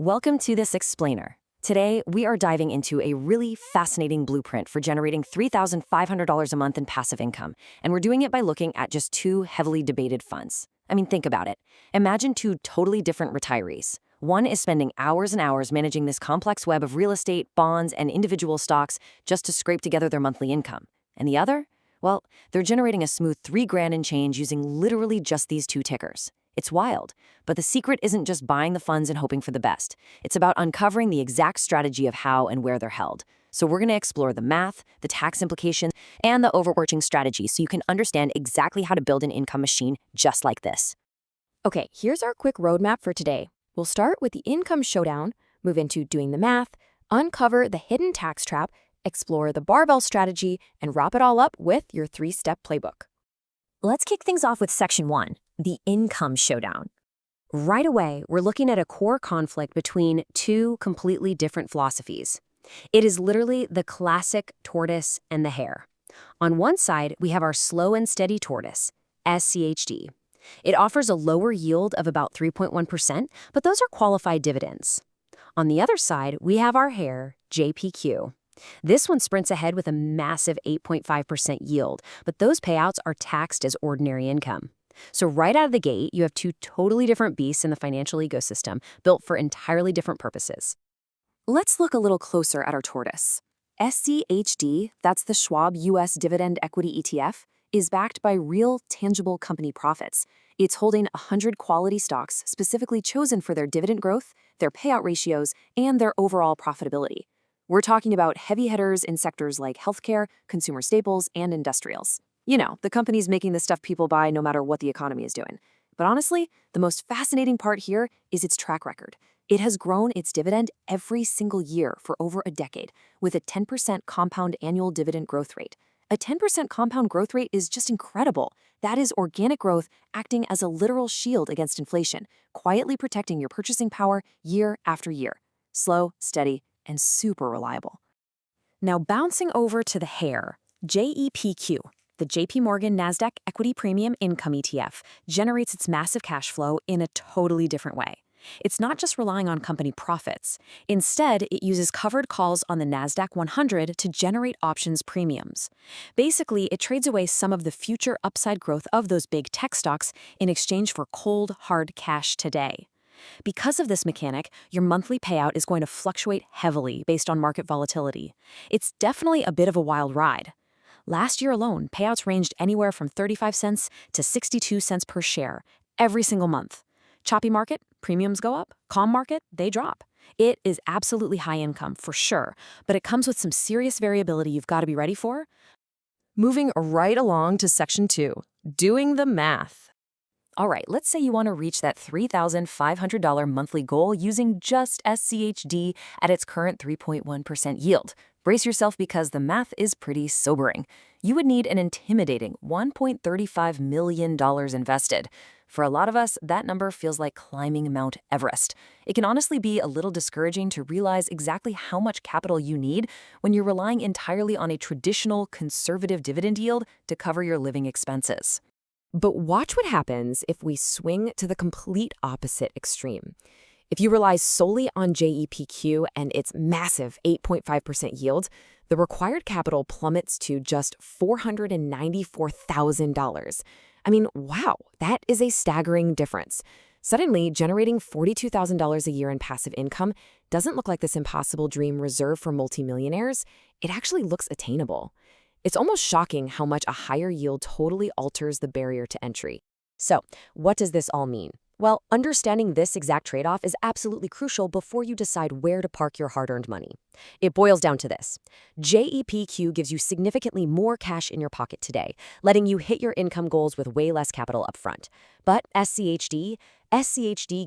Welcome to this explainer. Today, we are diving into a really fascinating blueprint for generating $3,500 a month in passive income, and we're doing it by looking at just two heavily debated funds. I mean, think about it. Imagine two totally different retirees. One is spending hours and hours managing this complex web of real estate, bonds, and individual stocks just to scrape together their monthly income. And the other? Well, they're generating a smooth $3,000 and change using literally just these two tickers. It's wild, but the secret isn't just buying the funds and hoping for the best. It's about uncovering the exact strategy of how and where they're held. So we're going to explore the math, the tax implications, and the overarching strategy so you can understand exactly how to build an income machine just like this. Okay, here's our quick roadmap for today. We'll start with the income showdown, move into doing the math, uncover the hidden tax trap, explore the barbell strategy, and wrap it all up with your 3-step playbook. Let's kick things off with Section 1, the income showdown. Right away, we're looking at a core conflict between two completely different philosophies. It is literally the classic tortoise and the hare. On one side, we have our slow and steady tortoise, SCHD. It offers a lower yield of about 3.1%, but those are qualified dividends. On the other side, we have our hare, JEPQ. This one sprints ahead with a massive 8.5% yield, but those payouts are taxed as ordinary income. So right out of the gate, you have two totally different beasts in the financial ecosystem, built for entirely different purposes. Let's look a little closer at our tortoise. SCHD, that's the Schwab U.S. Dividend Equity ETF, is backed by real, tangible company profits. It's holding 100 quality stocks specifically chosen for their dividend growth, their payout ratios, and their overall profitability. We're talking about heavy hitters in sectors like healthcare, consumer staples, and industrials. You know, the companies making the stuff people buy no matter what the economy is doing. But honestly, the most fascinating part here is its track record. It has grown its dividend every single year for over a decade, with a 10% compound annual dividend growth rate. A 10% compound growth rate is just incredible. That is organic growth acting as a literal shield against inflation, quietly protecting your purchasing power year after year. Slow, steady, and super reliable. Now bouncing over to the hare, JEPQ, the JP Morgan Nasdaq Equity Premium Income ETF, generates its massive cash flow in a totally different way. It's not just relying on company profits. Instead, it uses covered calls on the Nasdaq 100 to generate options premiums. Basically, it trades away some of the future upside growth of those big tech stocks in exchange for cold, hard cash today. Because of this mechanic, your monthly payout is going to fluctuate heavily based on market volatility. It's definitely a bit of a wild ride. Last year alone, payouts ranged anywhere from 35 cents to 62 cents per share every single month. Choppy market, premiums go up. Calm market, they drop. It is absolutely high income, for sure, but it comes with some serious variability you've got to be ready for. Moving right along to Section 2, doing the math. All right, let's say you want to reach that $3,500 monthly goal using just SCHD at its current 3.1% yield. Brace yourself because the math is pretty sobering. You would need an intimidating $1.35 million invested. For a lot of us, that number feels like climbing Mount Everest. It can honestly be a little discouraging to realize exactly how much capital you need when you're relying entirely on a traditional conservative dividend yield to cover your living expenses. But watch what happens if we swing to the complete opposite extreme. If you rely solely on JEPQ and its massive 8.5% yield, the required capital plummets to just $494,000. I mean, wow, that is a staggering difference. Suddenly, generating $42,000 a year in passive income doesn't look like this impossible dream reserved for multimillionaires. It actually looks attainable. It's almost shocking how much a higher yield totally alters the barrier to entry. So, what does this all mean? Well, understanding this exact trade-off is absolutely crucial before you decide where to park your hard-earned money. It boils down to this. JEPQ gives you significantly more cash in your pocket today, letting you hit your income goals with way less capital upfront. But SCHD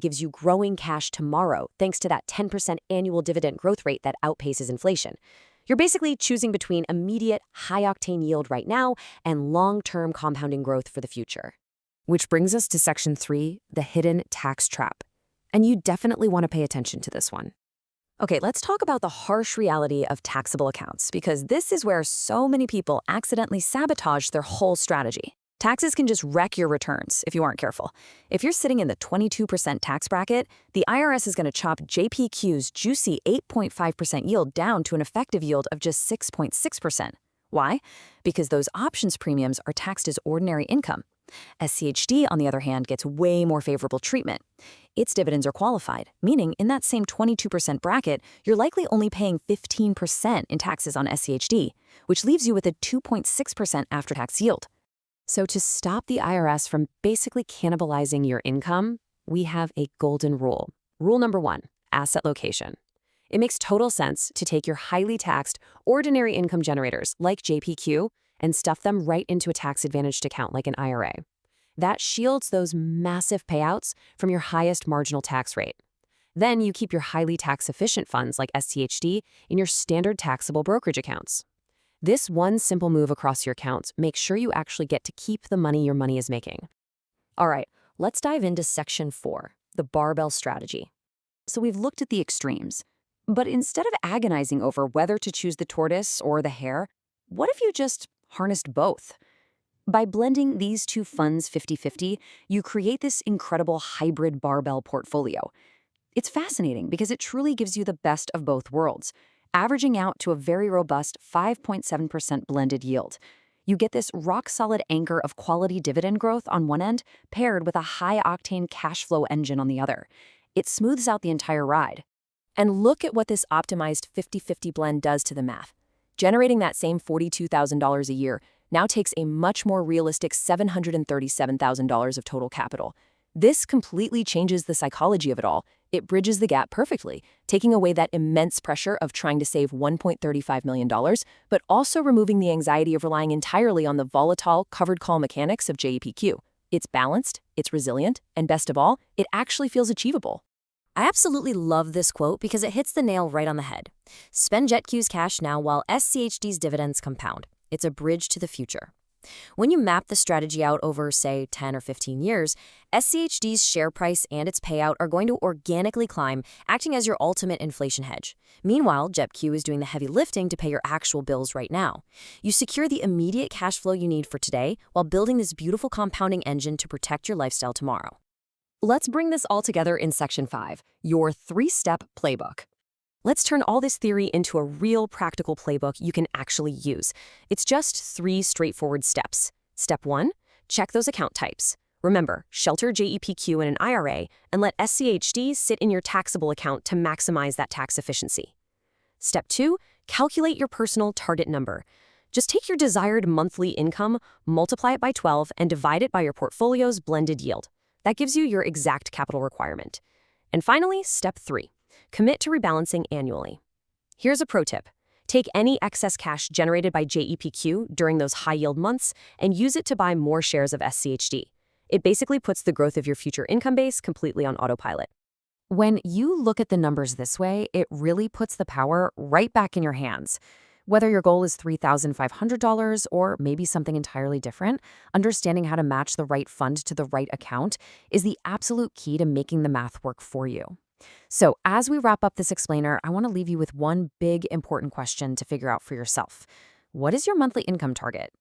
gives you growing cash tomorrow thanks to that 10% annual dividend growth rate that outpaces inflation. You're basically choosing between immediate, high-octane yield right now and long-term compounding growth for the future. Which brings us to Section 3, the hidden tax trap. And you definitely want to pay attention to this one. Okay, let's talk about the harsh reality of taxable accounts, because this is where so many people accidentally sabotage their whole strategy. Taxes can just wreck your returns if you aren't careful. If you're sitting in the 22% tax bracket, the IRS is going to chop JPQ's juicy 8.5% yield down to an effective yield of just 6.6%. Why? Because those options premiums are taxed as ordinary income. SCHD, on the other hand, gets way more favorable treatment. Its dividends are qualified, meaning in that same 22% bracket, you're likely only paying 15% in taxes on SCHD, which leaves you with a 2.6% after-tax yield. So to stop the IRS from basically cannibalizing your income, we have a golden rule. Rule number 1, asset location. It makes total sense to take your highly taxed, ordinary income generators like JPQ and stuff them right into a tax-advantaged account like an IRA. That shields those massive payouts from your highest marginal tax rate. Then you keep your highly tax-efficient funds like SCHD in your standard taxable brokerage accounts. This one simple move across your accounts makes sure you actually get to keep the money your money is making. All right, let's dive into Section 4, the Barbell Strategy. So we've looked at the extremes. But instead of agonizing over whether to choose the tortoise or the hare, what if you just harnessed both? By blending these two funds 50-50, you create this incredible hybrid barbell portfolio. It's fascinating because it truly gives you the best of both worlds, averaging out to a very robust 5.7% blended yield. You get this rock-solid anchor of quality dividend growth on one end, paired with a high-octane cash flow engine on the other. It smooths out the entire ride. And look at what this optimized 50-50 blend does to the math. Generating that same $42,000 a year now takes a much more realistic $737,000 of total capital. This completely changes the psychology of it all. It bridges the gap perfectly, taking away that immense pressure of trying to save $1.35 million, but also removing the anxiety of relying entirely on the volatile, covered call mechanics of JEPQ. It's balanced, it's resilient, and best of all, it actually feels achievable. I absolutely love this quote because it hits the nail right on the head. Spend JETQ's cash now while SCHD's dividends compound. It's a bridge to the future. When you map the strategy out over, say, 10 or 15 years, SCHD's share price and its payout are going to organically climb, acting as your ultimate inflation hedge. Meanwhile, JEPQ is doing the heavy lifting to pay your actual bills right now. You secure the immediate cash flow you need for today while building this beautiful compounding engine to protect your lifestyle tomorrow. Let's bring this all together in Section 5, your 3-step playbook. Let's turn all this theory into a real practical playbook you can actually use. It's just 3 straightforward steps. Step 1, check those account types. Remember, shelter JEPQ in an IRA and let SCHD sit in your taxable account to maximize that tax efficiency. Step 2, calculate your personal target number. Just take your desired monthly income, multiply it by 12, and divide it by your portfolio's blended yield. That gives you your exact capital requirement. And finally, step 3, commit to rebalancing annually. Here's a pro tip. Take any excess cash generated by JEPQ during those high-yield months and use it to buy more shares of SCHD. It basically puts the growth of your future income base completely on autopilot. When you look at the numbers this way, it really puts the power right back in your hands. Whether your goal is $3,500 or maybe something entirely different, understanding how to match the right fund to the right account is the absolute key to making the math work for you. So as we wrap up this explainer, I want to leave you with one big important question to figure out for yourself. What is your monthly income target?